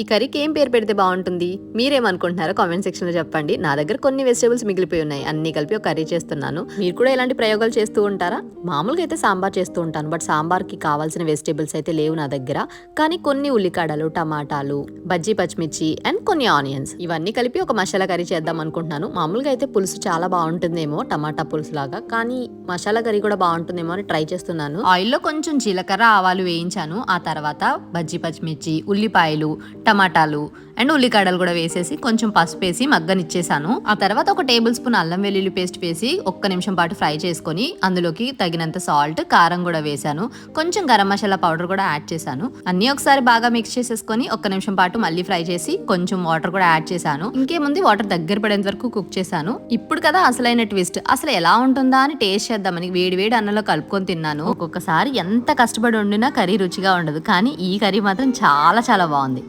ఈ కర్రీకి ఏం పేరు పెడితే బాగుంటుంది? మీరేమనుకుంటున్నారో కామెంట్ సెక్షన్ లో చెప్పండి. నా దగ్గర కొన్ని వెజిటబుల్స్ మిగిలిపోయి ఉన్నాయి, అన్ని కలిపి ఒక కర్రీ చేస్తున్నాను. మీరు కూడా ఇలాంటి ప్రయోగాలు చేస్తూ ఉంటారా? మామూలుగా అయితే సాంబార్ చేస్తూ ఉంటాను, బట్ సాంబార్ కి కావాల్సిన వెజిటబుల్స్ అయితే లేవు నా దగ్గర. కానీ కొన్ని ఉల్లికాడలు, టమాటాలు, బజ్జీ పచ్చిమిర్చి అండ్ కొన్ని ఆనియన్స్ ఇవన్నీ కలిపి ఒక మసాలా కర్రీ చేద్దాం అనుకుంటున్నాను. మామూలుగా అయితే పులుసు చాలా బాగుంటుందేమో, టమాటా పులుసు లాగా, కానీ మసాలా కర్రీ కూడా బాగుంటుందేమో అని ట్రై చేస్తున్నాను. ఆయిల్లో కొంచెం జీలకర్ర, ఆవాలు వేయించాను. ఆ తర్వాత బజ్జీ పచ్చిమిర్చి, ఉల్లిపాయలు, టమాటాలు అండ్ ఉల్లికాడలు కూడా వేసేసి కొంచెం పసుపు వేసి మగ్గనిచ్చేసాను. ఆ తర్వాత ఒక టేబుల్ స్పూన్ అల్లం వెల్లుల్లి పేస్ట్ వేసి ఒక్క నిమిషం పాటు ఫ్రై చేసుకొని అందులోకి తగినంత సాల్ట్, కారం కూడా వేసాను. కొంచెం గరం మసాలా పౌడర్ కూడా యాడ్ చేశాను. అన్ని ఒకసారి బాగా మిక్స్ చేసేసుకొని ఒక్క నిమిషం పాటు మళ్ళీ ఫ్రై చేసి కొంచెం వాటర్ కూడా యాడ్ చేశాను. ఇంకేముంది, వాటర్ దగ్గర పడేంత వరకు కుక్ చేశాను. ఇప్పుడు కదా అసలైన ట్విస్ట్, అసలు ఎలా ఉంటుందా అని టేస్ట్ చేద్దామని వేడి వేడి అన్నంలో కలుపుకొని తిన్నాను. ఒక్కొక్కసారి ఎంత కష్టపడి వండినా కర్రీ రుచిగా ఉండదు, కానీ ఈ కర్రీ మాత్రం చాలా చాలా బాగుంది.